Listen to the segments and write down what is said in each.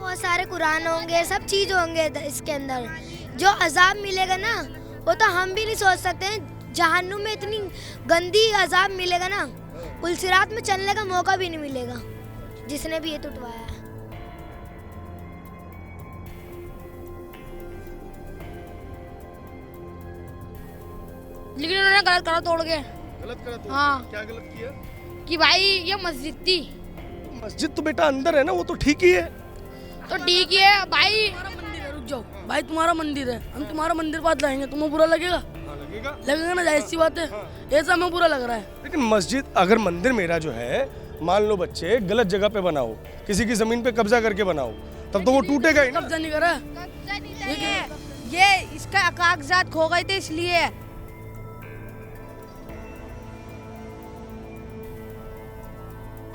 बहुत सारे कुरान होंगे, सब चीज़ होंगे इसके अंदर। जो अजाब मिलेगा ना, वो तो हम भी नहीं सोच सकते हैं। जहन्नुम में इतनी गंदी अजाब मिलेगा ना, पुलसिरात में चलने का मौका भी नहीं मिलेगा जिसने भी ये टुटवाया है। लेकिन उन्होंने गलत करा तोड़ के। गलत करा तो हाँ। क्या गलत किया? कि भाई ये मस्जिद थी। मस्जिद तो बेटा अंदर है ना, वो तो ठीक ही है। तो ठीक है भाई, तुम्हारा मंदिर है, रुक जाओ भाई, तुम्हारा मंदिर है, हम तुम्हारा मंदिर बात लाएंगे, तुम्हें बुरा लगेगा? हाँ, लगेगा लगेगा ना, जाहिर सी बात है। ऐसा हमें बुरा लग रहा है। लेकिन मस्जिद अगर मंदिर मेरा जो है, मान लो बच्चे गलत जगह पे बनाओ, किसी की जमीन पे कब्जा करके बनाओ, तब तो वो टूटेगा ही ना। कब्जा नहीं करा, ये इसका कागजात खो गए थे इसलिए।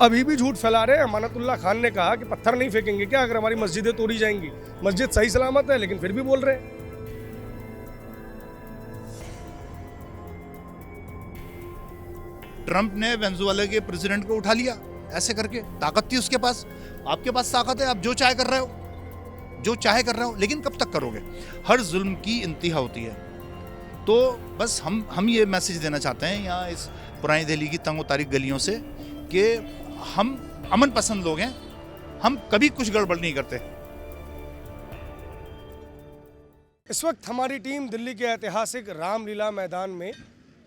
अभी भी झूठ फैला रहे हैं। अमानतुल्लाह खान ने कहा कि पत्थर नहीं फेंकेंगे क्या अगर हमारी मस्जिदें तोड़ी जाएंगी। मस्जिद सही सलामत है, लेकिन फिर भी बोल रहे हैं। ट्रंप ने वेनेजुएला के प्रेसिडेंट को उठा लिया ऐसे करके, ताकत थी उसके पास। आपके पास ताकत है, आप जो चाहे कर रहे हो, जो चाहे कर रहे हो, लेकिन कब तक करोगे? हर जुल्म की इंतहा होती है। तो बस हम ये मैसेज देना चाहते हैं यहाँ इस पुरानी दिल्ली की तंग तारीख गलियों से कि हम अमन पसंद लोग हैं, हम कभी कुछ गड़बड़ नहीं करते। इस वक्त हमारी टीम दिल्ली के ऐतिहासिक रामलीला मैदान में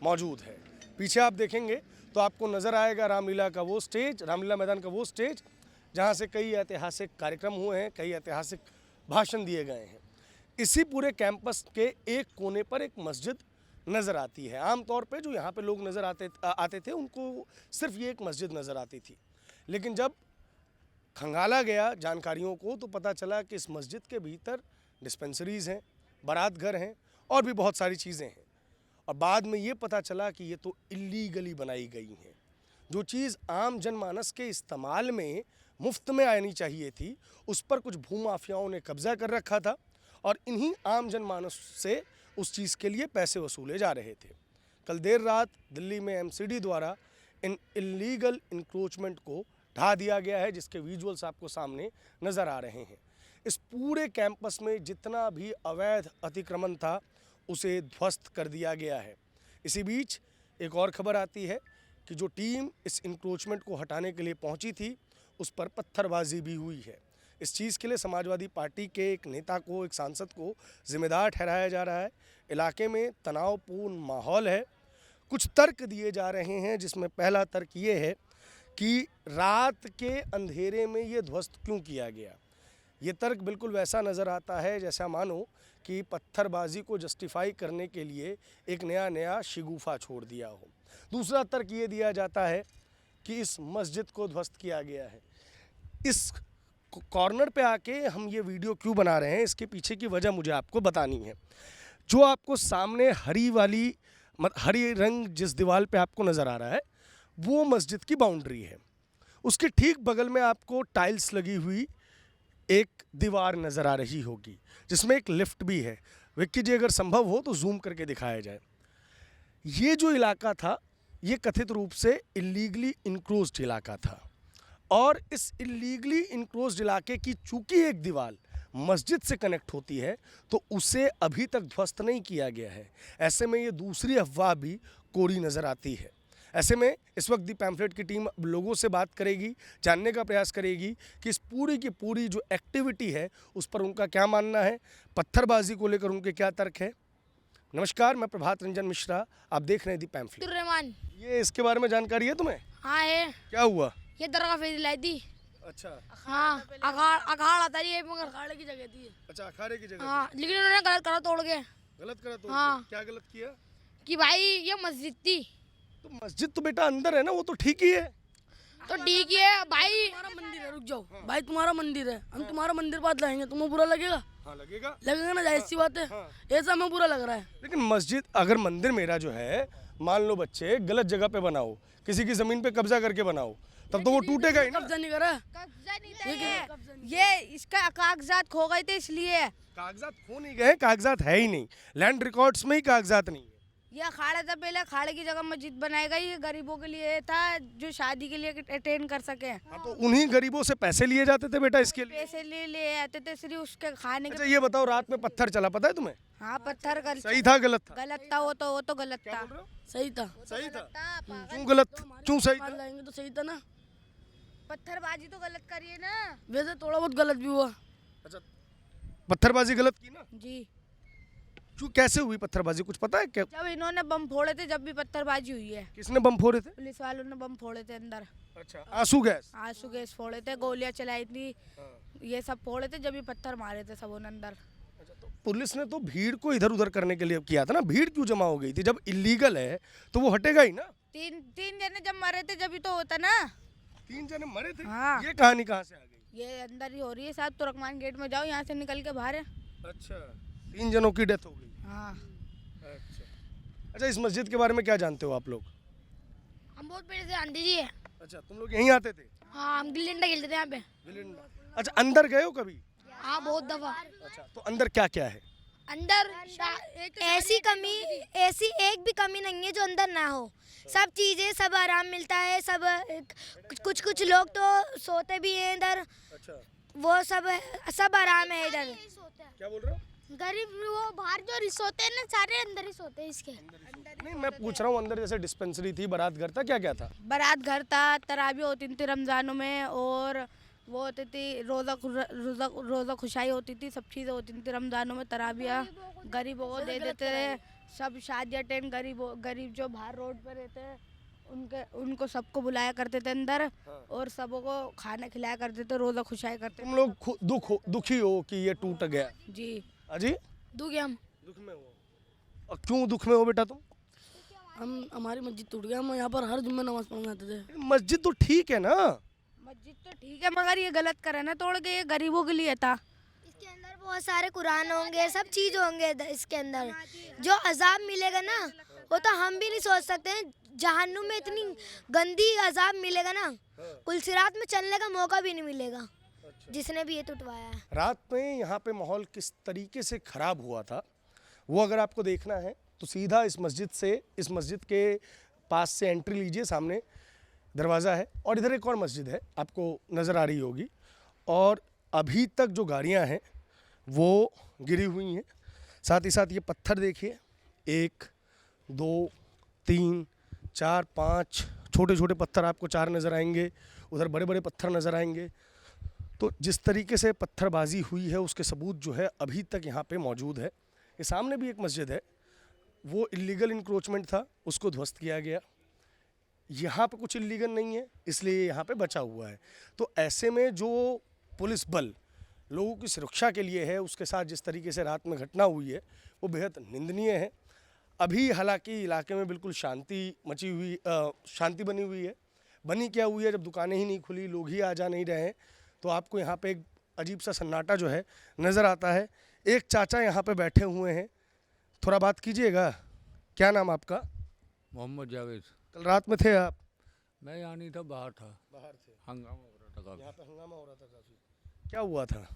मौजूद है। पीछे आप देखेंगे तो आपको नज़र आएगा रामलीला का वो स्टेज, रामलीला मैदान का वो स्टेज जहाँ से कई ऐतिहासिक कार्यक्रम हुए हैं, कई ऐतिहासिक भाषण दिए गए हैं। इसी पूरे कैंपस के एक कोने पर एक मस्जिद नज़र आती है। आमतौर पे जो यहाँ पे लोग नज़र आते थे उनको सिर्फ ये एक मस्जिद नज़र आती थी, लेकिन जब खंगाला गया जानकारियों को तो पता चला कि इस मस्जिद के भीतर डिस्पेंसरीज़ हैं, बारात घर हैं और भी बहुत सारी चीज़ें हैं। और बाद में ये पता चला कि ये तो इल्लीगली बनाई गई हैं। जो चीज़ आम जनमानस के इस्तेमाल में मुफ्त में आनी चाहिए थी, उस पर कुछ भूमाफियाओं ने कब्जा कर रखा था और इन्हीं आम जनमानस से उस चीज़ के लिए पैसे वसूले जा रहे थे। कल देर रात दिल्ली में एमसीडी द्वारा इन इल्लीगल इंक्रोचमेंट को ढा दिया गया है, जिसके विजुअल्स आपको सामने नज़र आ रहे हैं। इस पूरे कैंपस में जितना भी अवैध अतिक्रमण था उसे ध्वस्त कर दिया गया है। इसी बीच एक और खबर आती है कि जो टीम इस इंक्रोचमेंट को हटाने के लिए पहुंची थी उस पर पत्थरबाजी भी हुई है। इस चीज़ के लिए समाजवादी पार्टी के एक नेता को, एक सांसद को जिम्मेदार ठहराया जा रहा है। इलाके में तनावपूर्ण माहौल है। कुछ तर्क दिए जा रहे हैं, जिसमें पहला तर्क ये है कि रात के अंधेरे में ये ध्वस्त क्यों किया गया। ये तर्क बिल्कुल वैसा नज़र आता है जैसा मानो कि पत्थरबाजी को जस्टिफाई करने के लिए एक नया शिगुफा छोड़ दिया हो। दूसरा तर्क ये दिया जाता है कि इस मस्जिद को ध्वस्त किया गया है। इस कॉर्नर पे आके हम ये वीडियो क्यों बना रहे हैं, इसके पीछे की वजह मुझे आपको बतानी है। जो आपको सामने हरी रंग जिस दीवार पे आपको नज़र आ रहा है वो मस्जिद की बाउंड्री है। उसके ठीक बगल में आपको टाइल्स लगी हुई एक दीवार नज़र आ रही होगी, जिसमें एक लिफ्ट भी है। विक्की जी अगर संभव हो तो जूम करके दिखाया जाए। ये जो इलाका था ये कथित रूप से इल्लीगली इंक्रोच्ड इलाका था और इस इल्लीगली इंक्रोच्ड इलाके की चूंकि एक दीवार मस्जिद से कनेक्ट होती है तो उसे अभी तक ध्वस्त नहीं किया गया है। ऐसे में ये दूसरी अफवाह भी कोरी नज़र आती है। ऐसे में इस वक्त दी पैम्फलेट की टीम लोगों से बात करेगी, जानने का प्रयास करेगी कि इस पूरी की पूरी जो एक्टिविटी है उस पर उनका क्या मानना है, पत्थरबाजी को लेकर उनके क्या तर्क है। नमस्कार, मैं प्रभात रंजन मिश्रा, आप देख रहे हैं दी पैम्फलेट। रहमान, ये इसके बारे में जानकारी है तुम्हें? हाँ है। क्या हुआ? ये दरगाह फेरी लाई थी। अच्छा, हाँ, अखाड़ा था ये, मगर अखाड़े की जगह थी। अच्छा, अखाड़े की जगह। हाँ, लेकिन उन्होंने गलत करा तोड़ के। गलत करा तो हाँ। क्या गलत किया? कि भाई ये मस्जिद थी। तो मस्जिद तो बेटा अंदर है ना, वो तो ठीक ही है। तो ठीक है भाई, तुम्हारा मंदिर है, रुक जाओ भाई, तुम्हारा मंदिर है, हम तुम्हारा मंदिर बात लाएंगे, तुम्हें बुरा लगेगा? हाँ, लगेगा ना, जाहिर सी बात है। ऐसा हमें बुरा लग रहा है। लेकिन मस्जिद अगर मंदिर मेरा जो है, मान लो बच्चे गलत जगह पे बनाओ, किसी की जमीन पे कब्जा करके बनाओ, तब तो वो टूटेगा ही ना। कब्जा नहीं करा, कब्जा नहीं था ये इसका कागजात खो गए थे इसलिए। कागजात खो नहीं गए, कागजात है ही नहीं, लैंड रिकॉर्ड्स में ही कागजात नहीं है। ये अखाड़ा था पहले, अखाड़े की जगह मस्जिद बनाएगा। ये गरीबों के लिए था, जो शादी के लिए अटेंड कर सके। हाँ, तो उन्हीं गरीबों से पैसे लिए जाते थे बेटा इसके लिए। पैसे ले आते थे सिर्फ उसके खाने अच्छा के। ये बताओ, रात में पत्थर चला, पता है तुम्हें? हाँ, पत्थर सही था गलत था? गलत था, वो तो गलत था। सही था। सही था। क्यों गलत, क्यों सही था? मार लाएंगे तो सही था ना। पत्थरबाजी तो गलत करिए ना। वैसे थोड़ा बहुत गलत भी हुआ। अच्छा, पत्थरबाजी गलत की ना? जी, क्यों, कैसे हुई पत्थरबाजी, कुछ पता है क्या? जब इन्होंने बम फोड़े थे, जब भी पत्थरबाजी हुई है। किसने बम फोड़े थे? पुलिस वालों ने बम फोड़े थे अंदर। अच्छा, आंसू गैस? आंसू गैस फोड़े थे, गोलियां चलाई थी, ये सब फोड़े थे, जब भी पत्थर मारे थे सब उन्होंने अंदर। अच्छा, तो पुलिस ने तो भीड़ को इधर उधर करने के लिए किया था ना, भीड़ क्यों जमा हो गई थी? जब इलीगल है तो वो हटेगा ही ना। तीन जने जब मरे थे, जब भी तो होता ना। 3 जने मरे थे? हाँ। ये कहानी कहाँ से आ गई? ये अंदर ही हो रही है साहब, तुर्कमान गेट में जाओ, यहाँ से निकल के बाहर है। अच्छा, 3 जनों की डेथ हो गई। हाँ, अच्छा, इस मस्जिद के बारे में क्या जानते हो आप लोग? हम बहुत पहले से आंटी जी है। अच्छा, तुम लोग यहीं आते थे? हाँ, हम गिल्ली डंडा खेलते थे यहाँ पे। अच्छा, अंदर गए हो कभी? हाँ, बहुत दफा। अच्छा, तो अंदर क्या क्या है? अंदर ऐसी कमी, ऐसी एक भी कमी नहीं है जो अंदर ना हो। सब चीजें, सब आराम मिलता है, सब कुछ कुछ लोग तो सोते भी हैं इधर। अच्छा, वो सब आराम है इधर। क्या बोल रहे हो? गरीब वो बाहर जो सोते हैं ना, सारे अंदर ही सोते हैं इसके। नहीं, मैं पूछ रहा हूँ, अंदर जैसे डिस्पेंसरी थी, बारात घर था, क्या क्या था? बारात घर था, तराबी होती थी रमजानों में, और वो होती थी रोज़ा खुशाई होती थी, सब चीज़ें होती थी रमजानों में। तराबियाँ गरीबों को दे देते थे, सब शादी अटेंड, गरीब जो बाहर रोड पे रहते हैं उनको सबको बुलाया करते थे अंदर, और सबको खाना खिलाया करते थे, रोज़ा खुशाई करते तुम लोग दुखी हो कि ये टूट गया? थे। जी, अजी, दुख हम दुख में हो? और क्यों दुख में हो बेटा तुम? हमारी मस्जिद टूट गया। हम यहाँ पर हर जुम्मे नमाज पढ़ने आते थे। मस्जिद तो ठीक है ना? मस्जिद तो ठीक है, मगर ये गलत करे ना तोड़ के, ये गरीबों के लिए था। इसके अंदर बहुत सारे कुरान होंगे, सब चीज होंगे इसके अंदर। जो अजाब मिलेगा ना, वो तो हम भी नहीं सोच सकते हैं। जहन्नुम में इतनी गंदी अजाब मिलेगा ना, पुलसिरात में चलने का मौका भी नहीं मिलेगा जिसने भी ये टुटवाया है। रात में यहाँ पे माहौल किस तरीके से ख़राब हुआ था, वो अगर आपको देखना है तो सीधा इस मस्जिद के पास से एंट्री लीजिए, सामने दरवाज़ा है, और इधर एक और मस्जिद है आपको नज़र आ रही होगी। और अभी तक जो गाड़ियाँ हैं वो गिरी हुई हैं। साथ ही साथ ये पत्थर देखिए, 1 2 3 4 5 छोटे छोटे पत्थर आपको 4 नज़र आएंगे, उधर बड़े बड़े पत्थर नज़र आएंगे। तो जिस तरीके से पत्थरबाजी हुई है उसके सबूत जो है अभी तक यहाँ पे मौजूद है। ये सामने भी एक मस्जिद है, वो इलीगल इंक्रोचमेंट था, उसको ध्वस्त किया गया। यहाँ पे कुछ इलीगल नहीं है, इसलिए यहाँ पे बचा हुआ है। तो ऐसे में जो पुलिस बल लोगों की सुरक्षा के लिए है, उसके साथ जिस तरीके से रात में घटना हुई है वो बेहद निंदनीय है। अभी हालांकि इलाके में बिल्कुल शांति बनी हुई है। बनी क्या हुई है, जब दुकानें ही नहीं खुली, लोग ही आ जा नहीं रहे हैं, तो आपको यहाँ पे एक अजीब सा सन्नाटा जो है नज़र आता है। एक चाचा यहाँ पे बैठे हुए हैं, थोड़ा बात कीजिएगा। क्या नाम आपका? मोहम्मद जावेद। कल रात में थे आप? मैं यहाँ नहीं था, बाहर था। बाहर थे, हंगामा हो रहा था काफ़ी। यहाँ पे हंगामा हो रहा था काफ़ी। क्या हुआ था?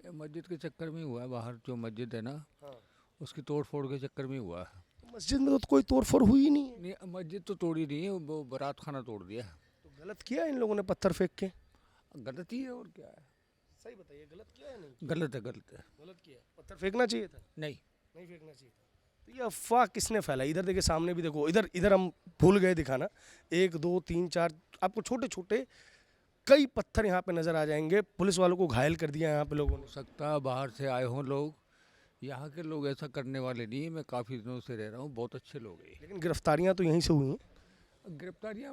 ये मस्जिद के चक्कर में ही हुआ है, बाहर जो मस्जिद है ना, हाँ। उसकी तोड़ फोड़ के चक्कर में ही हुआ है। मस्जिद में तो कोई तोड़फोड़ हुई ही नहीं है। नहीं, मस्जिद तो तोड़ी नहीं है, वो बारात खाना तोड़ दिया। तो गलत किया इन लोगों ने पत्थर फेंक के? गलत ही है, और क्या है। सही बताइए, गलत किया है नहीं? गलत है, गलत है। गलत किया। पत्थर फेंकना चाहिए था? नहीं, नहीं फेंकना चाहिए था। तो ये अफवाह किसने फैलाई? इधर देखिए, सामने भी देखो, इधर हम भूल गए दिखाना। 1 2 3 4 आपको छोटे छोटे कई पत्थर यहाँ पे नज़र आ जाएंगे। पुलिस वालों को घायल कर दिया यहाँ पे लोगों ने। हो सकता है बाहर से आए हों लोग, यहाँ के लोग ऐसा करने वाले नहीं है। मैं काफ़ी दिनों से रह रहा हूँ, बहुत अच्छे लोग हैं। लेकिन गिरफ्तारियाँ तो यहीं से हुई हैं। गिरफ्तारियाँ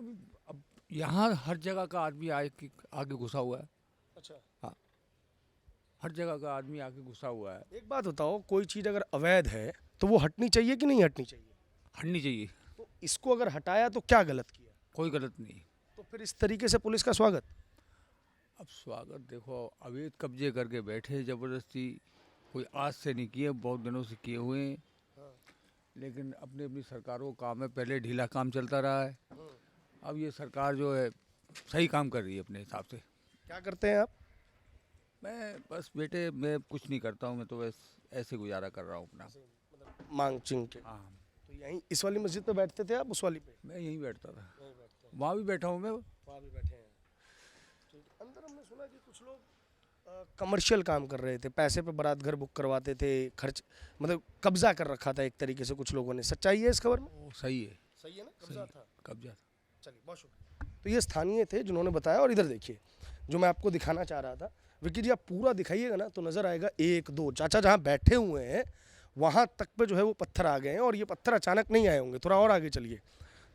अब यहाँ हर जगह का आदमी आगे घुसा हुआ है। अच्छा, हाँ, हर जगह का आदमी आके घुसा हुआ है। एक बात बताओ, कोई चीज़ अगर अवैध है तो वो हटनी चाहिए कि नहीं हटनी चाहिए? हटनी चाहिए। तो इसको अगर हटाया तो क्या गलत किया? कोई गलत नहीं। तो फिर इस तरीके से पुलिस का स्वागत? अब स्वागत देखो, अवैध कब्जे करके बैठे ज़बरदस्ती, कोई आज से नहीं किए, बहुत दिनों से किए हुए हैं। लेकिन अपनी अपनी सरकारों का काम है, पहले ढीला काम चलता रहा है, अब ये सरकार जो है सही काम कर रही है अपने हिसाब से। क्या करते हैं आप? मैं बस बेटे, मैं कुछ नहीं करता हूँ, मैं तो बस ऐसे गुजारा कर रहा हूँ अपना। मांग चिंग के। हाँ, तो यहीं इस वाली मस्जिद पे बैठते थे आप, उस वाली पे? मैं यहीं बैठता था, वहाँ भी बैठा हूँ मैं। वहाँ भी बैठे हैं। ठीक। अंदर हमने सुना कि कुछ लोग कमर्शियल काम कर रहे थे, पैसे पे बारात घर बुक करवाते थे, खर्च मतलब कब्जा कर रखा था एक तरीके से कुछ लोगों ने। सच्चाई है इस खबर में? वो सही है, सही है ना, कब्जा था। कब्जा था। चलिए, बहुत शुक्रिया। तो ये स्थानीय थे जिन्होंने बताया। और इधर देखिए, जो मैं आपको दिखाना चाह रहा था, विक्की जी आप पूरा दिखाइएगा ना तो नज़र आएगा। 1 2 चाचा जहाँ बैठे हुए हैं वहाँ तक पे जो है वो पत्थर आ गए हैं। और ये पत्थर अचानक नहीं आए होंगे, थोड़ा और आगे चलिए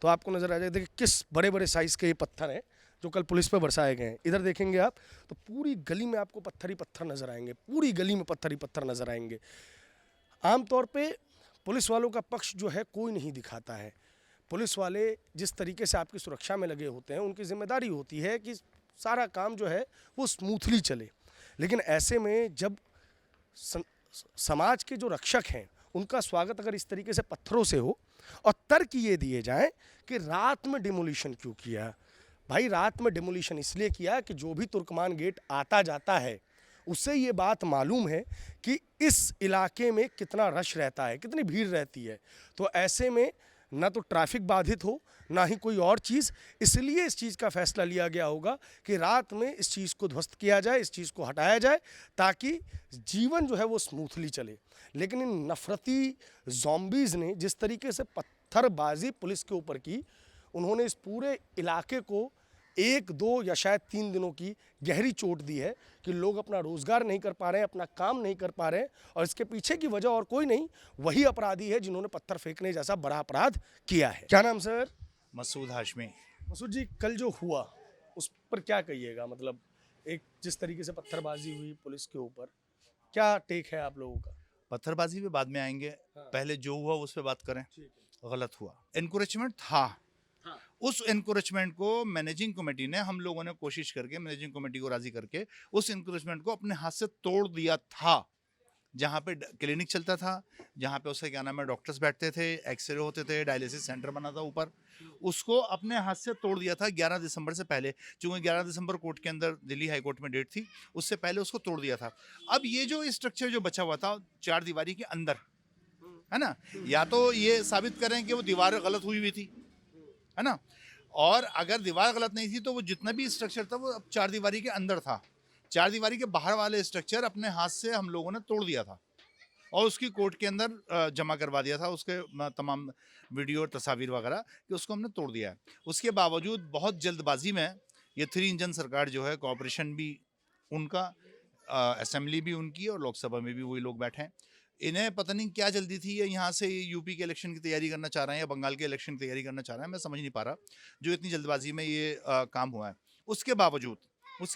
तो आपको नज़र आ जाएगा। देखिए किस बड़े बड़े साइज़ के ये पत्थर हैं जो कल पुलिस पे बरसाए गए हैं। इधर देखेंगे आप तो पूरी गली में आपको पत्थर ही पत्थर नज़र आएंगे, पूरी गली में पत्थर ही पत्थर नज़र आएंगे। आमतौर पे पुलिस वालों का पक्ष जो है कोई नहीं दिखाता है। पुलिस वाले जिस तरीके से आपकी सुरक्षा में लगे होते हैं, उनकी जिम्मेदारी होती है कि सारा काम जो है वो स्मूथली चले। लेकिन ऐसे में जब समाज के जो रक्षक हैं उनका स्वागत अगर इस तरीके से पत्थरों से हो और तर्क ये दिए जाए कि रात में डिमोलिशन क्यों किया। भाई रात में डिमोलिशन इसलिए किया कि जो भी तुर्कमान गेट आता जाता है उससे ये बात मालूम है कि इस इलाके में कितना रश रहता है, कितनी भीड़ रहती है। तो ऐसे में ना तो ट्रैफिक बाधित हो ना ही कोई और चीज़, इसलिए इस चीज़ का फैसला लिया गया होगा कि रात में इस चीज़ को ध्वस्त किया जाए, इस चीज़ को हटाया जाए ताकि जीवन जो है वो स्मूथली चले। लेकिन इन नफरती ज़ॉम्बीज़ ने जिस तरीके से पत्थरबाजी पुलिस के ऊपर की, उन्होंने इस पूरे इलाके को 1 2 या शायद 3 दिनों की गहरी चोट दी है कि लोग अपना रोज़गार नहीं कर पा रहे हैं, अपना काम नहीं कर पा रहे हैं। और इसके पीछे की वजह और कोई नहीं, वही अपराधी है जिन्होंने पत्थर फेंकने जैसा बड़ा अपराध किया है। क्या नाम सर? मसूद हाशमी। मसूद जी, कल जो हुआ उस पर क्या कहिएगा? मतलब एक जिस तरीके से पत्थरबाजी हुई पुलिस के ऊपर, क्या टेक है आप लोगों का? पत्थरबाजी पे बाद में आएंगे, पहले जो हुआ उस पर बात करें। गलत हुआ, एनकरेजमेंट था। उस एनकरेजमेंट को मैनेजिंग कमेटी ने, हम लोगों ने कोशिश करके मैनेजिंग कमेटी को राजी करके उस एनकरेजमेंट को अपने हाथ से तोड़ दिया था। जहाँ पे क्लिनिक चलता था, जहाँ पे उसका क्या नाम है डॉक्टर्स बैठते थे, एक्सरे होते थे, डायलिसिस सेंटर बना था ऊपर, उसको अपने हाथ से तोड़ दिया था 11 दिसंबर से पहले। चूँकि 11 दिसंबर कोर्ट के अंदर दिल्ली हाई कोर्ट में डेट थी, उससे पहले उसको तोड़ दिया था। अब ये जो स्ट्रक्चर जो बचा हुआ था 4 दीवारी के अंदर, है ना, या तो ये साबित करें कि वो दीवार गलत हुई हुई थी, है ना, और अगर दीवार गलत नहीं थी तो वो जितना भी स्ट्रक्चर था वो अब 4 दीवारी के अंदर था। 4 दीवारी के बाहर वाले स्ट्रक्चर अपने हाथ से हम लोगों ने तोड़ दिया था और उसकी कोर्ट के अंदर जमा करवा दिया था, उसके तमाम वीडियो और तस्वीर वगैरह कि उसको हमने तोड़ दिया है। उसके बावजूद बहुत जल्दबाजी में ये 3 इंजन सरकार जो है, कॉर्पोरेशन भी उनका, असेंबली भी उनकी और लोकसभा में भी वही लोग बैठे हैं। इन्हें पता नहीं क्या जल्दी थी, ये यहाँ से यूपी के इलेक्शन की तैयारी करना चाह रहे हैं या बंगाल के इलेक्शन की तैयारी करना चाह रहे हैं, मैं समझ नहीं पा रहा जो इतनी जल्दबाजी में ये काम हुआ है। उसके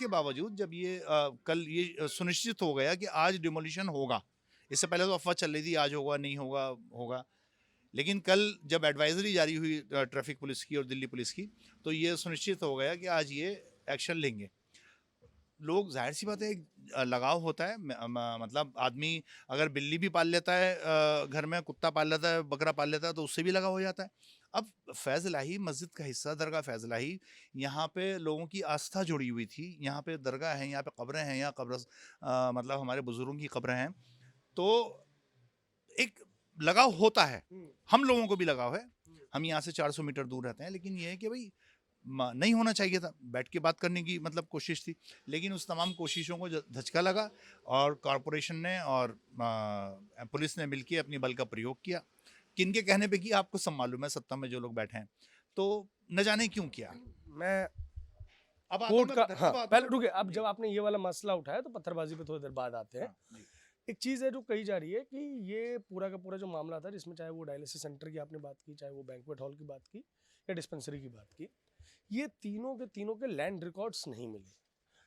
बावजूद जब ये कल ये सुनिश्चित हो गया कि आज डिमोलिशन होगा, इससे पहले तो अफवाह चल रही थी आज होगा नहीं होगा, लेकिन कल जब एडवाइजरी जारी हुई ट्रैफिक पुलिस की और दिल्ली पुलिस की, तो ये सुनिश्चित हो गया कि आज ये एक्शन लेंगे। लोग, जाहिर सी बात है, लगाव होता है। मतलब आदमी अगर बिल्ली भी पाल लेता है घर में, कुत्ता पाल लेता है, बकरा पाल लेता है, तो उससे भी लगाव हो जाता है। अब फैज़ इलाही मस्जिद का हिस्सा, दरगाह फैज़ इलाही, यहाँ पे लोगों की आस्था जुड़ी हुई थी। यहाँ पे दरगाह है, यहाँ पे कब्रें हैं, यहाँ मतलब हमारे बुजुर्गों की कब्रें हैं, तो एक लगाव होता है। हम लोगों को भी लगाव है, हम यहाँ से 400 मीटर दूर रहते हैं, लेकिन ये है कि भाई नहीं होना चाहिए था, बैठ के बात करने की मतलब कोशिश थी, लेकिन उस तमाम कोशिशों को धचका लगा और कॉरपोरेशन ने और पुलिस ने मिलकर अपनी बल का प्रयोग किया। किनके कहने पे किया आपको सब मालूम है, सत्ता में जो लोग बैठे हैं, तो न जाने क्यों किया। मैं अब कोर्ट का, हाँ पहले रुके, अब जब आपने ये वाला मसला उठाया तो पत्थरबाजी पे थोड़ी देर बाद आते हैं। एक चीज़ है जो कही जा रही है कि ये पूरा का पूरा जो मामला था, जिसमें चाहे वो डायलिसिस सेंटर की आपने बात की, चाहे वो बैंक्वेट हॉल की बात की या डिस्पेंसरी की बात की, ये तीनों के लैंड रिकॉर्ड्स नहीं मिले।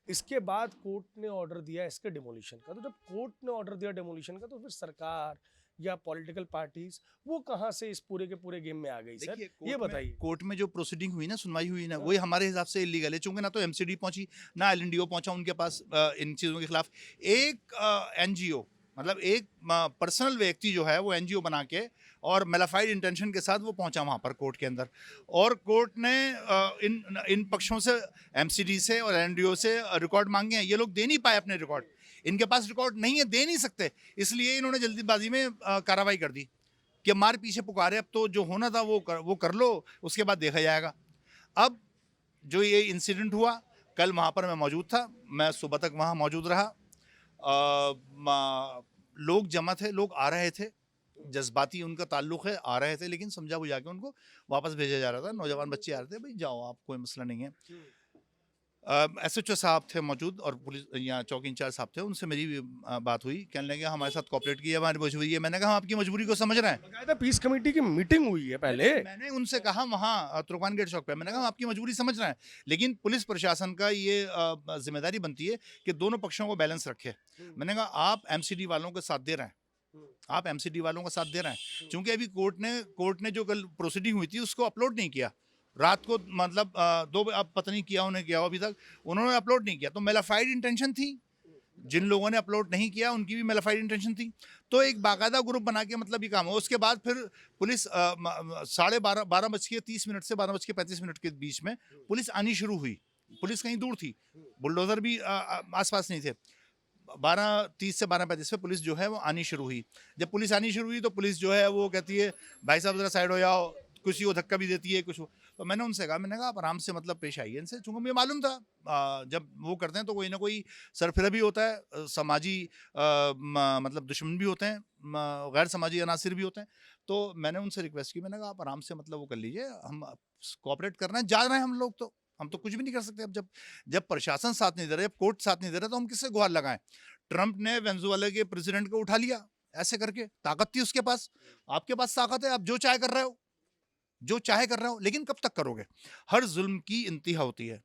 इसके बाद कोर्ट ने ऑर्डर दिया इसके डिमोलिशन का। तो जब कोर्ट ने ऑर्डर दिया डिमोलिशन का, तो फिर सरकार या पॉलिटिकल पार्टीज वो कहाँ से इस पूरे के पूरे गेम में आ गई? सर ये बताइए। कोर्ट में जो प्रोसीडिंग हुई ना, सुनवाई हुई ना, वही हमारे हिसाब से इलीगल है, चूंकि ना तो एमसीडी पहुंची ना एलएनडीओ पहुंचा उनके पास इन चीज़ों के खिलाफ। एक एनजीओ, मतलब एक पर्सनल व्यक्ति जो है वो एनजीओ बना के और मेलाफाइड इंटेंशन के साथ वो पहुंचा वहाँ पर कोर्ट के अंदर, और कोर्ट ने इन पक्षों से, एमसीडी से और एनडीओ से रिकॉर्ड मांगे हैं। ये लोग दे नहीं पाए अपने रिकॉर्ड, इनके पास रिकॉर्ड नहीं है, दे नहीं सकते, इसलिए इन्होंने जल्दीबाजी में कार्रवाई कर दी कि मार पीछे पुकारे, अब तो जो होना था वो कर लो, उसके बाद देखा जाएगा। अब जो ये इंसिडेंट हुआ, कल वहाँ पर मैं मौजूद था, मैं सुबह तक वहाँ मौजूद रहा। लोग जमा थे, लोग आ रहे थे, जज्बाती उनका ताल्लुक है, आ रहे थे, लेकिन समझा बुझा के उनको वापस भेजा जा रहा था। नौजवान बच्चे आ रहे थे, भाई जाओ आप, कोई मसला नहीं है। SHO साहब थे मौजूद और पुलिस यहाँ चौकी इंचार्ज साहब थे, उनसे मेरी भी बात हुई। कहने लगे हमारे साथ कोऑपरेट किया, हमारी मजबूरी है। मैंने कहा हम आपकी मजबूरी को समझ रहे हैं। बकायदा पीस कमेटी की मीटिंग हुई है पहले। मैंने उनसे कहा वहाँ तुर्कमान गेट चौक पे, मैंने कहा हम आपकी मजबूरी समझ रहे हैं, लेकिन पुलिस प्रशासन का ये जिम्मेदारी बनती है कि दोनों पक्षों को बैलेंस रखे। मैंने कहा आप MCD वालों का साथ दे रहे हैं, आप MCD वालों का साथ दे रहे हैं, क्योंकि अभी कोर्ट ने जो कल प्रोसीडिंग हुई थी उसको अपलोड नहीं किया रात को, मतलब अब पता नहीं किया उन्होंने, किया अभी तक उन्होंने अपलोड नहीं किया, तो मेलाफाइड इंटेंशन थी। जिन लोगों ने अपलोड नहीं किया उनकी भी मेलाफाइड इंटेंशन थी। तो एक बाकायदा ग्रुप बना के मतलब ये काम हो। उसके बाद फिर पुलिस 12:30 से 12:35 के बीच में पुलिस आनी शुरू हुई। पुलिस कहीं दूर थी, बुलडोजर भी आसपास नहीं थे। 12:30 से 12:35 पे पुलिस जो है वो आनी शुरू हुई। जब पुलिस आनी शुरू हुई तो पुलिस जो है वो कहती है भाई साहब ज़रा साइड हो जाओ, कुछ वो धक्का भी देती है कुछ। तो मैंने उनसे कहा, मैंने कहा आप आराम से मतलब पेश आइए इनसे, चूँकि मुझे मालूम था जब वो करते हैं तो कोई ना कोई सरफिरा भी होता है, समाजी मतलब दुश्मन भी होते हैं, गैर समाजी अनासिर भी होते हैं। तो मैंने उनसे रिक्वेस्ट की, मैंने कहा आप आराम से मतलब वो कर लीजिए, हम कोऑपरेट कर रहे हैं, जा रहे हैं हम लोग, तो हम तो कुछ भी नहीं कर सकते। अब जब प्रशासन साथ नहीं दे रहा, जब कोर्ट साथ नहीं दे रहा, तो हम किससे गुहार लगाएं। ट्रंप ने वेनेजुएला के प्रेसिडेंट को उठा लिया ऐसे करके, ताकत थी उसके पास। आपके पास ताकत है, आप जो चाहे कर रहे हो, जो चाहे कर रहे हो, लेकिन कब तक करोगे। हर जुल्म की इंतहा होती है।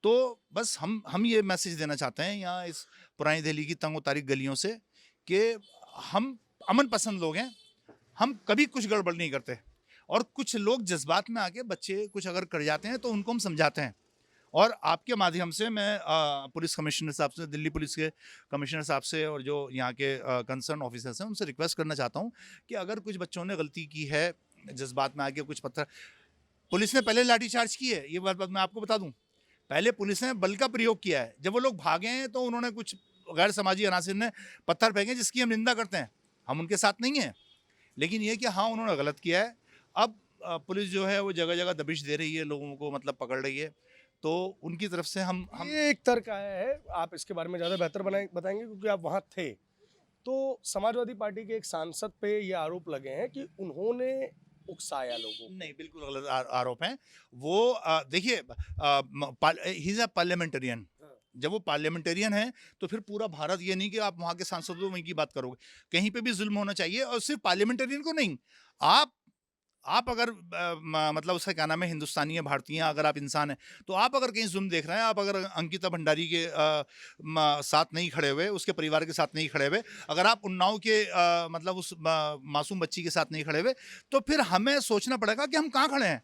तो बस हम ये मैसेज देना चाहते हैं यहाँ इस पुरानी दिल्ली की तंग तारीख गलियों से कि हम अमन पसंद लोग हैं, हम कभी कुछ गड़बड़ नहीं करते। और कुछ लोग जज्बात में आके बच्चे कुछ अगर कर जाते हैं तो उनको हम समझाते हैं। और आपके माध्यम से मैं पुलिस कमिश्नर साहब से, दिल्ली पुलिस के कमिश्नर साहब से और जो यहाँ के कंसर्न ऑफिसर्स हैं उनसे रिक्वेस्ट करना चाहता हूँ कि अगर कुछ बच्चों ने गलती की है, जज्बात में आके कुछ पत्थर, पुलिस ने पहले लाठीचार्ज की है, ये बात मैं आपको बता दूं। पहले पुलिस ने बल का प्रयोग किया है। जब वो लोग भागे हैं तो उन्होंने कुछ गैर समाजी अनासिर ने पत्थर फेंके, जिसकी हम निंदा करते हैं, हम उनके साथ नहीं हैं। लेकिन ये कि हाँ उन्होंने गलत किया है। अब पुलिस जो है वो जगह जगह दबिश दे रही है, लोगों को मतलब पकड़ रही है, तो उनकी तरफ से हम ये एक तर्क आया है, आप इसके बारे में ज़्यादा बेहतर बताएंगे क्योंकि आप वहाँ थे। तो समाजवादी पार्टी के एक सांसद पे ये आरोप लगे हैं कि उन्होंने उकसाया लोगों को। नहीं, बिल्कुल गलत आरोप हैं वो। देखिए, ही इज अ पार्लियामेंटेरियन। जब वो पार्लियामेंटेरियन है तो फिर पूरा भारत, ये नहीं कि आप वहाँ के सांसदों वहीं की बात करोगे, कहीं पे भी जुल्म होना चाहिए। और सिर्फ पार्लियामेंटेरियन को नहीं, आप अगर मतलब उसका क्या नाम है, हिंदुस्तानी है, भारतीय हैं, अगर आप इंसान हैं तो आप अगर कहीं जुल्म देख रहे हैं, आप अगर अंकिता भंडारी के साथ नहीं खड़े हुए, उसके परिवार के साथ नहीं खड़े हुए, अगर आप उन्नाव के मतलब उस मासूम बच्ची के साथ नहीं खड़े हुए, तो फिर हमें सोचना पड़ेगा कि हम कहाँ खड़े हैं।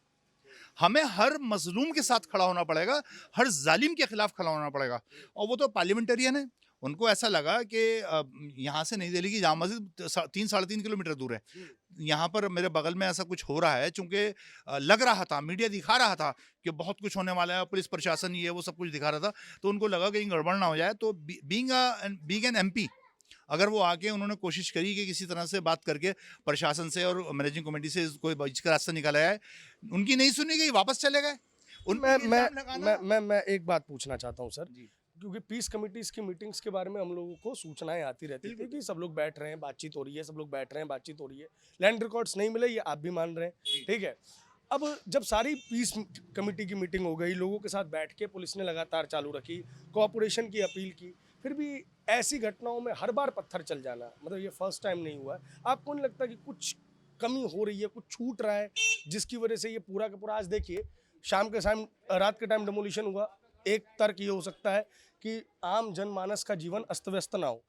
हमें हर मजलूम के साथ खड़ा होना पड़ेगा, हर जालिम के खिलाफ खड़ा होना पड़ेगा। और वो तो पार्लियामेंटेरियन है, उनको ऐसा लगा कि यहाँ से नई दिल्ली की जामा मस्जिद 3-3.5 किलोमीटर दूर है, यहाँ पर मेरे बगल में ऐसा कुछ हो रहा है, चूँकि लग रहा था, मीडिया दिखा रहा था कि बहुत कुछ होने वाला है, पुलिस प्रशासन ये वो सब कुछ दिखा रहा था, तो उनको लगा कहीं गड़बड़ ना हो जाए। तो बीइंग एन MP, अगर वो आके उन्होंने कोशिश करी कि किसी तरह से बात करके प्रशासन से और मैनेजिंग कमेटी से कोई बीच का रास्ता निकाला जाए, उनकी नहीं सुनी गई, वापस चले गए। मैं एक बात पूछना चाहता हूँ सर, क्योंकि पीस कमिटीज की मीटिंग्स के बारे में हम लोगों को सूचनाएं आती रहती थी कि सब लोग बैठ रहे हैं, बातचीत हो रही है, सब लोग बैठ रहे हैं, बातचीत हो रही है, लैंड रिकॉर्ड्स नहीं मिले, ये आप भी मान रहे हैं, ठीक है। अब जब सारी पीस कमेटी की मीटिंग हो गई, लोगों के साथ बैठ के पुलिस ने लगातार चालू रखी, कोऑपरेशन की अपील की, फिर भी ऐसी घटनाओं में हर बार पत्थर चल जाना, मतलब ये फर्स्ट टाइम नहीं हुआ है। आपको नहीं लगता कि कुछ कमी हो रही है, कुछ छूट रहा है, जिसकी वजह से ये पूरा का पूरा, आज देखिए शाम के टाइम, रात के टाइम डेमोलिशन हुआ, एक तर्क ये हो सकता है कि आम जनमानस का जीवन अस्त व्यस्त ना हो,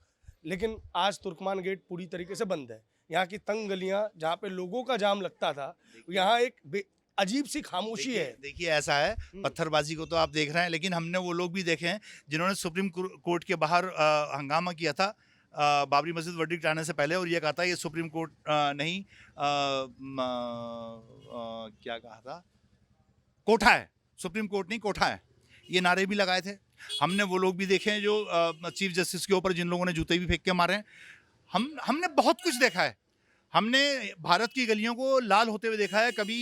लेकिन आज तुर्कमान गेट पूरी तरीके से बंद है। यहाँ की तंग गलियाँ जहाँ पे लोगों का जाम लगता था, यहाँ एक अजीब सी खामोशी है। देखिए ऐसा है, पत्थरबाजी को तो आप देख रहे हैं, लेकिन हमने वो लोग भी देखे हैं जिन्होंने सुप्रीम कोर्ट के बाहर हंगामा किया था बाबरी मस्जिद वर्डिक्ट आने से पहले, और ये कहा था ये सुप्रीम कोर्ट नहीं, क्या कहा था, कोठा है, सुप्रीम कोर्ट नहीं कोठा है, ये नारे भी लगाए थे। हमने वो लोग भी देखे हैं जो चीफ जस्टिस के ऊपर जिन लोगों ने जूते भी फेंक के मारे हैं। हमने बहुत कुछ देखा है, हमने भारत की गलियों को लाल होते हुए देखा है, कभी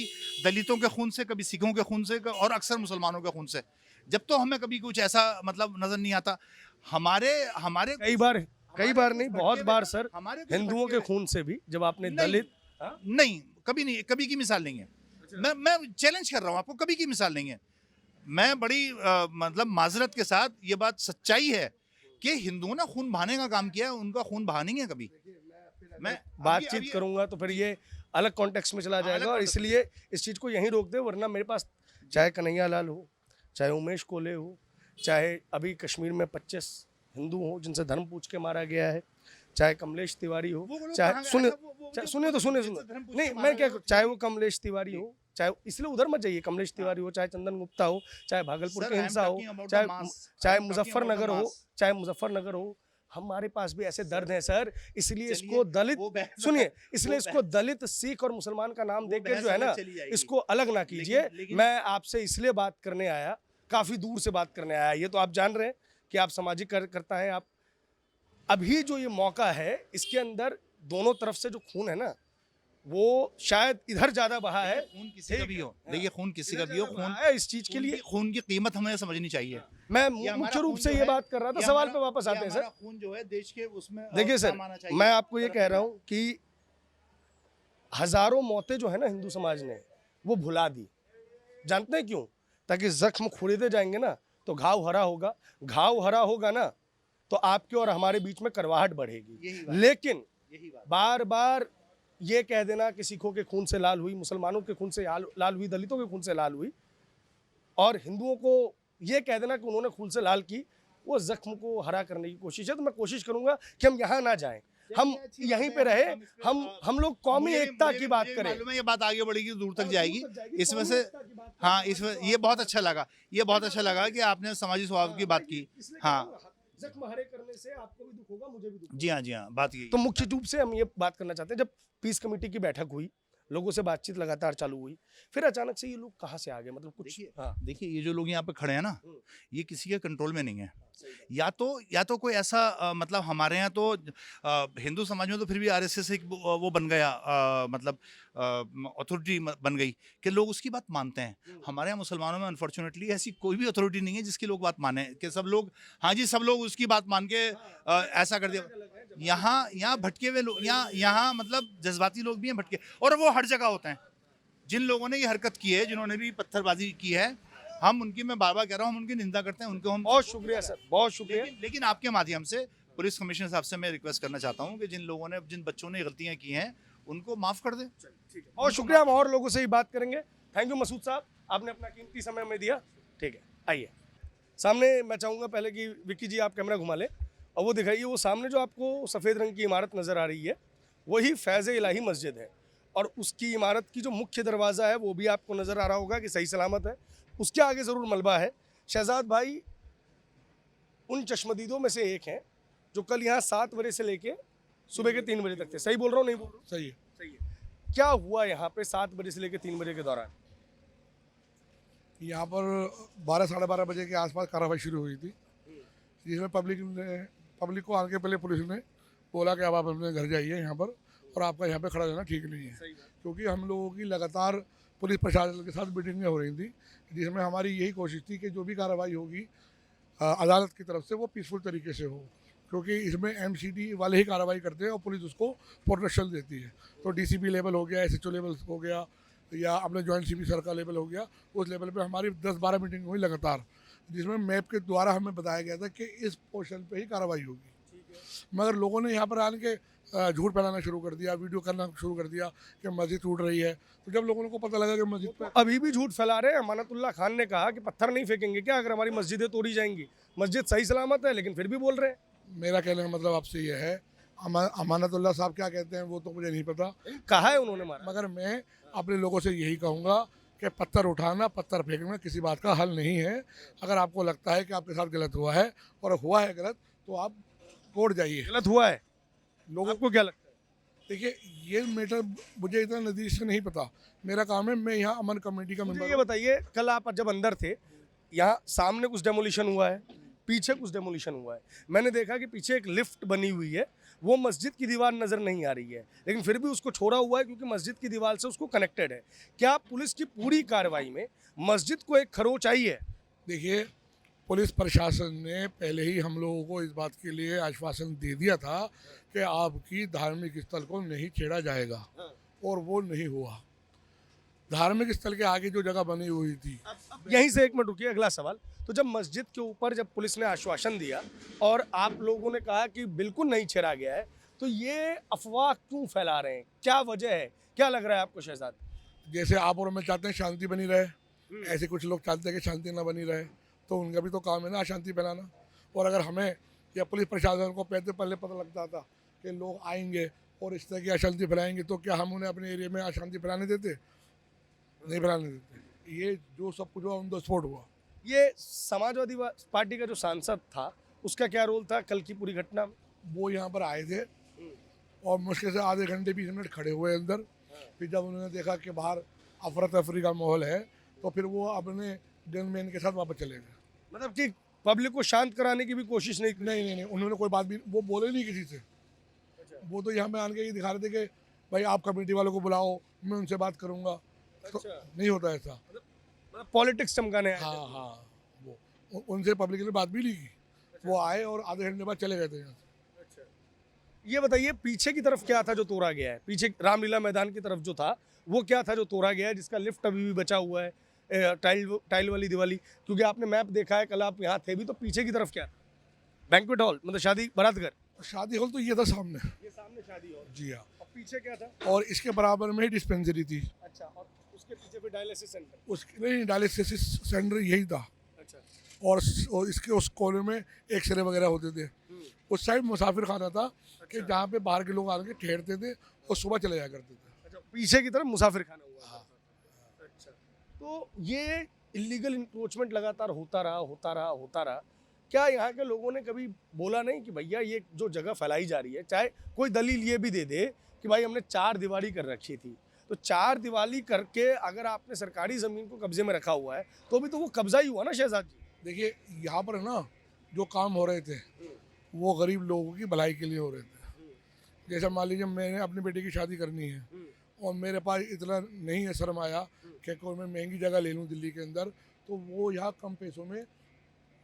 दलितों के खून से, कभी सिखों के खून से, और अक्सर मुसलमानों के खून से। जब तो हमें कभी कुछ ऐसा मतलब नजर नहीं आता। हमारे हमारे कई बार नहीं, बहुत बार सर, हमारे कुछ हिंदुओं के भटके खून से भी, जब आपने नहीं, दलित नहीं, कभी नहीं, कभी की मिसाल नहीं है। मैं चैलेंज कर रहा हूँ आपको, कभी की मिसाल नहीं है। मैं बड़ी मतलब माजरत के साथ ये बात सच्चाई है कि हिंदुओं ने खून बहाने का काम किया है, उनका खून बहा नहीं है कभी। मैं बातचीत करूंगा तो फिर ये अलग कॉन्टेक्स्ट में चला जाएगा, और इसलिए इस चीज़ को यहीं रोक दे, वरना मेरे पास चाहे कन्हैया लाल हो, चाहे उमेश कोले हो, चाहे अभी कश्मीर में 25 हिंदू हो जिनसे धर्म पूछ के मारा गया है, चाहे कमलेश तिवारी हो, चाहे सुनिए नहीं, मैं क्या, चाहे वो कमलेश तिवारी हो, चाहे, इसलिए उधर मत जाइए, कमलेश तिवारी हो, चाहे चंदन गुप्ता हो, चाहे भागलपुर की हिंसा हो, चाहे मुजफ्फरनगर हो, हमारे पास भी ऐसे दर्द हैं सर। इसलिए इसको दलित, सुनिए, इसलिए इसको दलित, सिख और मुसलमान का नाम देकर जो है ना, इसको अलग ना कीजिए। मैं आपसे इसलिए बात करने आया, काफी दूर से बात करने आया, ये तो आप जान रहे हैं कि आप सामाजिक कार्यकर्ता हैं। आप अभी जो ये मौका है, इसके अंदर दोनों तरफ से जो खून है ना, वो शायद इधर ज्यादा बहा है। खून किसी का भी हो, देखिए, खून किसी का भी हो, खून इस चीज के लिए खून की कीमत हमें समझनी चाहिए। मैं मुख्य रूप से ये बात कर रहा था। सवाल पे वापस आते हैं सर। खून जो है देश के उसमें, देखिए सर, मैं आपको ये कह रहा हूँ कि हजारों मौतें जो है ना हिंदू समाज ने, वो भुला दी। जानते हैं क्यों? ताकि जख्म खुरेदे जाएंगे ना, तो घाव हरा होगा ना, तो आपके और हमारे बीच में करवाहट बढ़ेगी। लेकिन बार बार ये कह देना कि सिखों के खून से लाल हुई, मुसलमानों के खून से लाल हुई, दलितों के खून से लाल हुई, और हिंदुओं को ये कह देना कि उन्होंने खून से लाल की, वो जख्म को हरा करने की कोशिश है। तो मैं कोशिश करूंगा कि हम यहाँ ना जाएं, हम यहीं पे रहे, हम लोग कौमी एकता की बात करें। मालूम है ये बात आगे बढ़ेगी, दूर तक जाएगी। इसमें से हाँ, इसमें ये बहुत अच्छा लगा कि आपने समाजी स्वभाव की बात की। हाँ, जख्म हरे करने से आपको भी दुख होगा, मुझे भी दुख होगा। जी हाँ, बात यही। तो मुख्य रूप से हम ये बात करना चाहते हैं, जब पीस कमेटी की बैठक हुई, लोगों से बातचीत लगातार चालू हुई, फिर अचानक से ये लोग कहाँ से आ गए? मतलब कुछ देखिए, ये जो लोग यहाँ पे खड़े हैं ना, ये किसी के कंट्रोल में नहीं है। या तो कोई ऐसा मतलब हमारे यहाँ तो हिंदू समाज में तो फिर भी आरएसएस एक वो बन गया, मतलब अथॉरिटी बन गई कि लोग उसकी बात मानते हैं। हमारे यहाँ मुसलमानों में अनफॉर्चुनेटली ऐसी कोई भी अथॉरिटी नहीं है जिसकी लोग बात माने, कि सब लोग, हाँ जी, सब लोग उसकी बात मान के ऐसा कर दिया। यहाँ भटके हुए लोग, यहाँ मतलब जज्बाती लोग भी हैं, भटके, और वो हर जगह होते हैं। जिन लोगों ने ये हरकत की है, जिन्होंने भी पत्थरबाजी की है, हम उनकी, मैं बार बार कह रहा हूँ, हम उनकी निंदा करते हैं, उनको हम बहुत शुक्रिया सर, बहुत शुक्रिया। लेकिन आपके माध्यम से पुलिस कमिश्नर साहब से मैं रिक्वेस्ट करना चाहता हूँ कि जिन बच्चों ने गलतियाँ की हैं, उनको माफ़ कर दें। बहुत शुक्रिया, हम और लोगों से ही बात करेंगे। थैंक यू मसूद साहब, आपने अपना कीमती समय में दिया। ठीक है, आइए सामने। मैं चाहूँगा पहले कि विक्की जी आप कैमरा घुमा लें, और वो दिखाइए, वो सामने जो आपको सफ़ेद रंग की इमारत नज़र आ रही है, वही फैज़ इलाही मस्जिद है, और उसकी इमारत की जो मुख्य दरवाज़ा है वो भी आपको नज़र आ रहा होगा कि सही सलामत है। उसके आगे ज़रूर मलबा है। शहजाद भाई उन चश्मदीदों में से एक हैं जो कल यहाँ 7 बजे से लेके सुबह के 3 बजे तक थे। सही बोल रहा हूँ, नहीं बोल रहा हूँ? सही है। सही है। क्या हुआ यहाँ पे 7 बजे से लेके 3 बजे के दौरान? यहाँ पर 12 साढ़े 12 बजे के आसपास कार्रवाई शुरू हुई थी, जिसमें पब्लिक को आने के पहले पुलिस ने बोला कि अब आप अपने घर जाइए यहाँ पर, और आपका यहाँ पे खड़ा रहना ठीक नहीं है। क्योंकि हम लोगों की लगातार पुलिस प्रशासन के साथ मीटिंगें हो रही थी, जिसमें हमारी यही कोशिश थी कि जो भी कार्रवाई होगी अदालत की तरफ से वो पीसफुल तरीके से हो, क्योंकि इसमें एमसीडी वाले ही कार्रवाई करते हैं और पुलिस उसको प्रोटेक्शन देती है। तो डीसीपी लेवल हो गया, एसएचओ लेवल हो गया, या अपने जॉइंट सीपी सर का लेवल हो गया, उस लेवल पे हमारी 10-12 मीटिंग हुई लगातार, जिसमें मैप के द्वारा हमें बताया गया था कि इस पोर्शन पे ही कार्रवाई होगी। मगर लोगों ने यहाँ पर आने के झूठ फैलाना शुरू कर दिया, वीडियो करना शुरू कर दिया कि मस्जिद टूट रही है। तो जब लोगों को पता लगा कि मस्जिद पर अभी भी झूठ फैला रहे हैं। अमानतुल्लाह खान ने कहा कि पत्थर नहीं फेंकेंगे क्या अगर हमारी मस्जिदें तोड़ी जाएंगी। मस्जिद सही सलामत है, लेकिन फिर भी बोल रहे हैं। मेरा कहने का मतलब आपसे ये है, अमानतुल्लाह साहब क्या कहते हैं वो तो मुझे नहीं पता, कहा है उन्होंने मारा, मगर मैं अपने लोगों से यही कहूँगा कि पत्थर उठाना, पत्थर फेंकना किसी बात का हल नहीं है। अगर आपको लगता है कि आपके साथ गलत हुआ है और हुआ है गलत, तो आप कोर्ट जाइए। गलत हुआ है, लोगों को क्या लगता है? देखिए, ये मैटर मुझे इतना नज़दीक से नहीं पता। मेरा काम है, मैं यहाँ अमन कमेटी का मुझे मेंबर ये बताइए, कल आप जब अंदर थे, यहाँ सामने कुछ डेमोलिशन हुआ है, पीछे कुछ डेमोलिशन हुआ है। मैंने देखा कि पीछे एक लिफ्ट बनी हुई है, वो मस्जिद की दीवार नज़र नहीं आ रही है, लेकिन फिर भी उसको छोड़ा हुआ है क्योंकि मस्जिद की दीवार से उसको कनेक्टेड है। क्या पुलिस की पूरी कार्रवाई में मस्जिद को एक खरोच आई है? देखिए, पुलिस प्रशासन ने पहले ही हम लोगों को इस बात के लिए आश्वासन दे दिया था कि आपकी धार्मिक स्थल को नहीं छेड़ा जाएगा, और वो नहीं हुआ। धार्मिक स्थल के आगे जो जगह बनी हुई थी, अब यहीं से एक मिनट रुकिए, अगला सवाल। तो जब मस्जिद के ऊपर जब पुलिस ने आश्वासन दिया और आप लोगों ने कहा कि बिल्कुल नहीं छेड़ा गया है, तो ये अफवाह क्यों फैला रहे हैं? क्या वजह है? क्या लग रहा है आपको शहजाद? जैसे आप और मैं चाहते हैं शांति बनी रहे, ऐसे कुछ लोग चाहते हैं कि शांति ना बनी रहे, तो उनका भी तो काम है ना अशांति फैलाना। और अगर हमें या पुलिस प्रशासन को पहले पता लगता था कि लोग आएंगे और इस तरह की अशांति फैलाएंगे, तो क्या हम उन्हें अपने एरिया में अशांति फैलाने देते? नहीं फैलाने देते। ये जो सब कुछ हुआ ऑन द स्पॉट हुआ। ये समाजवादी पार्टी का जो सांसद था, उसका क्या रोल था कल की पूरी घटना में? वो यहाँ पर आए थे और मुश्किल से आधे घंटे 20 मिनट खड़े हुए अंदर। फिर जब उन्होंने देखा कि बाहर अफरा तफरी का माहौल है, तो फिर वो अपने गनमैन के साथ वापस चले गए। मतलब कि पब्लिक को शांत कराने की भी कोशिश नहीं की? नहीं, उन्होंने कोई बात भी वो बोले नहीं किसी से। वो तो यहाँ पे आने के ही दिखा रहे थे कि भाई आप कमेटी वालों को बुलाओ, मैं उनसे बात करूँगा। तो नहीं होता ऐसा। मतलब पॉलिटिक्स चमकाने आए थे? हाँ, वो उनसे पब्लिक ने बात भी नहीं की। वो आए और आधे घंटे बाद चले गए थे यहाँ से। ये बताइए, पीछे की तरफ क्या था जो तोड़ा गया है? पीछे रामलीला मैदान की तरफ जो था, वो क्या था जो तोड़ा गया है, जिसका लिफ्ट अभी भी बचा हुआ है, टाइल वाली दिवाली? क्योंकि आपने मैप देखा है, कल आप यहाँ थे भी, तो पीछे की तरफ क्या था? बैंक्वेट हॉल, मतलब शादी बारात घर? शादी हॉल तो ये था सामने। ये सामने शादी हॉल? जी हाँ। और पीछे क्या था? और इसके बराबर में ही डिस्पेंसरी थी। अच्छा, और उसके पीछे फिर डायलिसिस सेंटर? उसके नहीं, डायलिसिस सेंटर यही था। अच्छा। और इसके उस कोने में एक्सरे वगैरह होते थे। उस साइड मुसाफिर खाना था कि जहाँ पे बाहर के लोग आके ठहरते थे और सुबह चले जाया करते थे। अच्छा, पीछे की तरफ मुसाफिर खाना हुआ? अच्छा, तो ये इलीगल इंक्रोचमेंट लगातार होता रहा। क्या यहाँ के लोगों ने कभी बोला नहीं कि भैया ये जो जगह फैलाई जा रही है, चाहे कोई दलील ये भी दे दे कि भाई हमने 4 दीवारी कर रखी थी, तो 4 दीवारी करके अगर आपने सरकारी ज़मीन को कब्जे में रखा हुआ है, तो भी तो वो कब्जा ही हुआ ना शहजाद जी? देखिए, यहाँ पर ना जो काम हो रहे थे वो गरीब लोगों की भलाई के लिए हो रहे थे। जैसे मान लीजिए मैंने अपनी बेटी की शादी करनी है और मेरे पास इतना नहीं है सरमाया कि कोई मैं महंगी जगह ले लूँ दिल्ली के अंदर, तो वो यहाँ कम पैसों में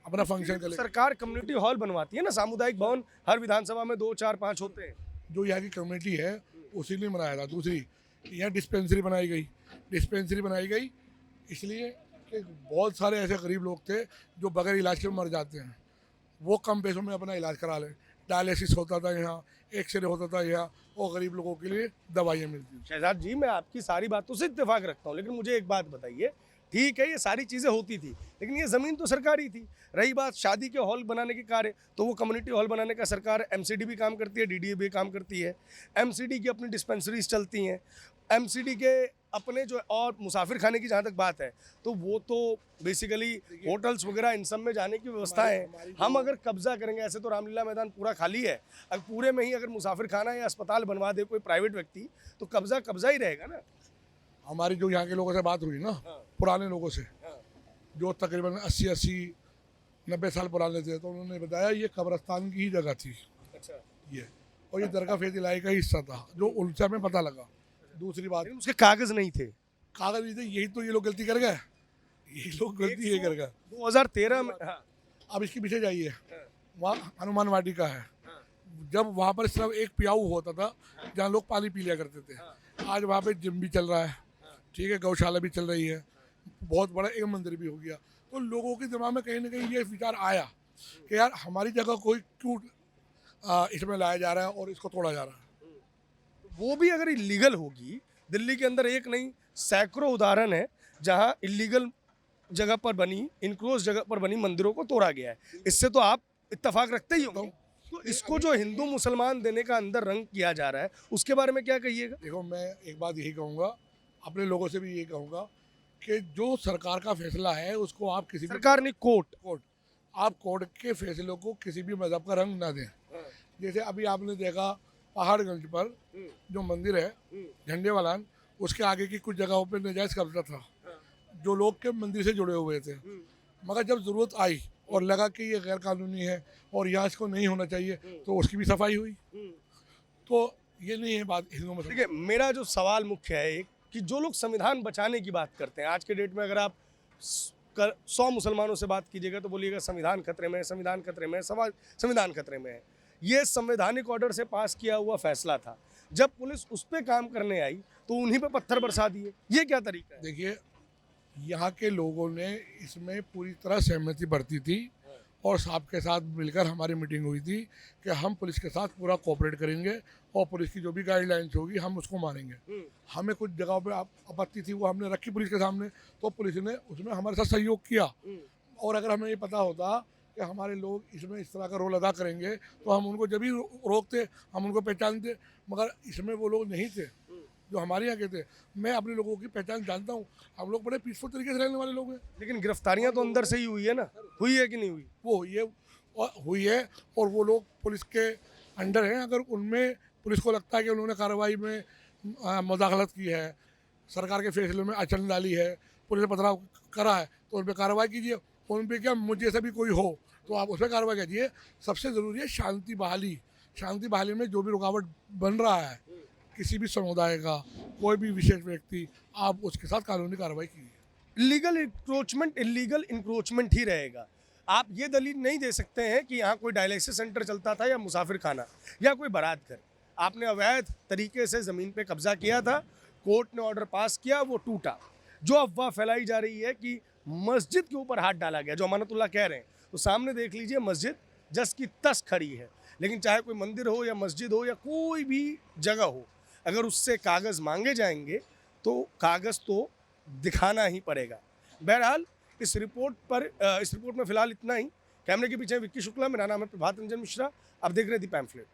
अपना फंक्शन कर ले। सरकार कम्युनिटी हॉल बनवाती है ना, सामुदायिक भवन हर विधानसभा में 2, 4, 5 होते हैं। जो यहाँ की कम्युनिटी है उसी ने बनाया था। दूसरी, यहाँ डिस्पेंसरी बनाई गई इसलिए कि बहुत सारे ऐसे गरीब लोग थे जो बगैर इलाज के मर जाते हैं, वो कम पैसों में अपना इलाज करा लें। डायलिसिस होता था यहाँ, एक्सरे होता था यहाँ, और गरीब लोगों के लिए दवाइयाँ मिलती थी। शहजाद जी, मैं आपकी सारी बातों से इत्तेफाक रखता हूँ, लेकिन मुझे एक बात बताइए, ठीक है ये सारी चीज़ें होती थी, लेकिन ये ज़मीन तो सरकारी थी। रही बात शादी के हॉल बनाने के कार्य, तो वो कम्युनिटी हॉल बनाने का सरकार एमसीडी भी काम करती है, डीडीए भी काम करती है। एमसीडी की अपनी डिस्पेंसरीज चलती हैं, एमसीडी के अपने जो, और मुसाफिर खाने की जहाँ तक बात है, तो वो तो बेसिकली होटल्स वगैरह इन सब में जाने की व्यवस्था है। हम अगर कब्जा करेंगे, ऐसे तो रामलीला मैदान पूरा खाली है, अगर पूरे में ही अगर मुसाफिर खाना या अस्पताल बनवा दे कोई प्राइवेट व्यक्ति, तो कब्जा ही रहेगा ना। हमारी जो यहाँ के लोगों से बात हुई ना, पुराने लोगों से, जो तकरीबन 80-90 साल पुराने थे, तो उन्होंने बताया ये कब्रिस्तान की ही जगह थी। अच्छा। ये और ये दरगाह फैज इलाही का हिस्सा था, जो उनसे हमें पता लगा। दूसरी बात, उसके कागज नहीं थे। कागज नहीं थे, यही तो ये लोग गलती कर गए। यही लोग गलती ये कर गए। 2013 में। हाँ। अब इसके पीछे जाइए, वहाँ हनुमान वाटिका है। जब वहाँ पर सिर्फ एक पियाऊ होता था जहाँ लोग पानी पी लिया करते थे, आज वहाँ पे जिम भी चल रहा है, ठीक है, गौशाला भी चल रही है, बहुत बड़ा एक मंदिर भी हो गया। तो लोगों के दिमाग में कहीं ना कहीं ये विचार आया कि यार हमारी जगह कोई क्यों इसमें लाया जा रहा है और इसको तोड़ा जा रहा है। वो भी अगर इलीगल होगी, दिल्ली के अंदर एक नहीं सैकड़ों उदाहरण है जहां इलीगल जगह पर बनी, इनक्लोज जगह पर बनी मंदिरों को तोड़ा गया है। इससे तो आप इत्तेफाक रखते ही होंगे। तो इसको जो हिंदू मुसलमान देने का अंदर रंग किया जा रहा है, उसके बारे में क्या कहिएगा? देखो, मैं एक बात यही कहूँगा, अपने लोगों से भी यही कहूँगा कि जो सरकार का फैसला है उसको आप किसी सरकार नहीं, कोर्ट आप कोर्ट के फैसलों को किसी भी मजहब का रंग ना दें। जैसे अभी आपने देखा पहाड़गंज पर जो मंदिर है झंडे वाला, उसके आगे की कुछ जगहों पर नाजायज़ कब्जा था, जो लोग के मंदिर से जुड़े हुए थे। मगर जब ज़रूरत आई और लगा कि ये गैर कानूनी है और यहाँ इसको नहीं होना चाहिए, तो उसकी भी सफाई हुई। तो ये नहीं है बात हिंदुओं में। देखिए, मेरा जो सवाल मुख्य है एक कि जो लोग संविधान बचाने की बात करते हैं, आज के डेट में अगर आप 100 मुसलमानों से बात कीजिएगा तो बोलिएगा संविधान खतरे में है, संविधान खतरे में है, संविधान खतरे में है। ये संवैधानिक ऑर्डर से पास किया हुआ फैसला था। जब पुलिस उस पर काम करने आई तो उन्हीं पे पत्थर बरसा दिए। ये क्या तरीका है? देखिए, यहाँ के लोगों ने इसमें पूरी तरह सहमति बरती थी और साहब के साथ मिलकर हमारी मीटिंग हुई थी कि हम पुलिस के साथ पूरा कोऑपरेट करेंगे और पुलिस की जो भी गाइडलाइंस होगी हम उसको मानेंगे। हमें कुछ जगहों पे आपत्ति थी, वो हमने रखी पुलिस के सामने, तो पुलिस ने उसमें हमारे साथ सहयोग किया। और अगर हमें ये पता होता कि हमारे लोग इसमें इस तरह का रोल अदा करेंगे तो हम उनको जब भी रोकते, हम उनको पहचानते, मगर इसमें वो लोग नहीं थे जो हमारे यहाँ के थे। मैं अपने लोगों की पहचान जानता हूँ, हम लोग बड़े पीसफुल तरीके से रहने वाले लोग हैं। लेकिन गिरफ्तारियां तो अंदर से ही हुई है ना, हुई है कि नहीं हुई? वो हुई है और वो लोग पुलिस के अंडर हैं। अगर उनमें पुलिस को लगता है कि उन्होंने कार्रवाई में मुदाखलत की है, सरकार के फैसले में अड़चन डाली है, पुलिस ने पथराव करा है, तो उन पर कार्रवाई कीजिए। उन पर क्या मुझे जैसा भी कोई हो तो आप उस पर कार्रवाई कीजिए। सबसे ज़रूरी है शांति बहाली। शांति बहाली में जो भी रुकावट बन रहा है किसी भी समुदाय का, कोई भी विशेष व्यक्ति, आप उसके साथ कानूनी कार्रवाई कीजिए। इलीगल इंक्रोचमेंट ही रहेगा। आप ये दलील नहीं दे सकते हैं कि यहाँ कोई डायलिसिस सेंटर चलता था या मुसाफिर खाना या कोई बारात घर। आपने अवैध तरीके से ज़मीन पे कब्जा किया था, कोर्ट ने ऑर्डर पास किया, वो टूटा। जो अफवाह फैलाई जा रही है कि मस्जिद के ऊपर हाथ डाला गया, जो अमानतुल्लाह कह रहे हैं, तो सामने देख लीजिए मस्जिद जस की तस खड़ी है। लेकिन चाहे कोई मंदिर हो या मस्जिद हो या कोई भी जगह हो, अगर उससे कागज़ मांगे जाएंगे तो कागज़ तो दिखाना ही पड़ेगा। बहरहाल इस रिपोर्ट में फ़िलहाल इतना ही। कैमरे के पीछे विक्की शुक्ला, मेरा नाम है प्रभात रंजन मिश्रा। आप देख रहे थे पैम्फलेट।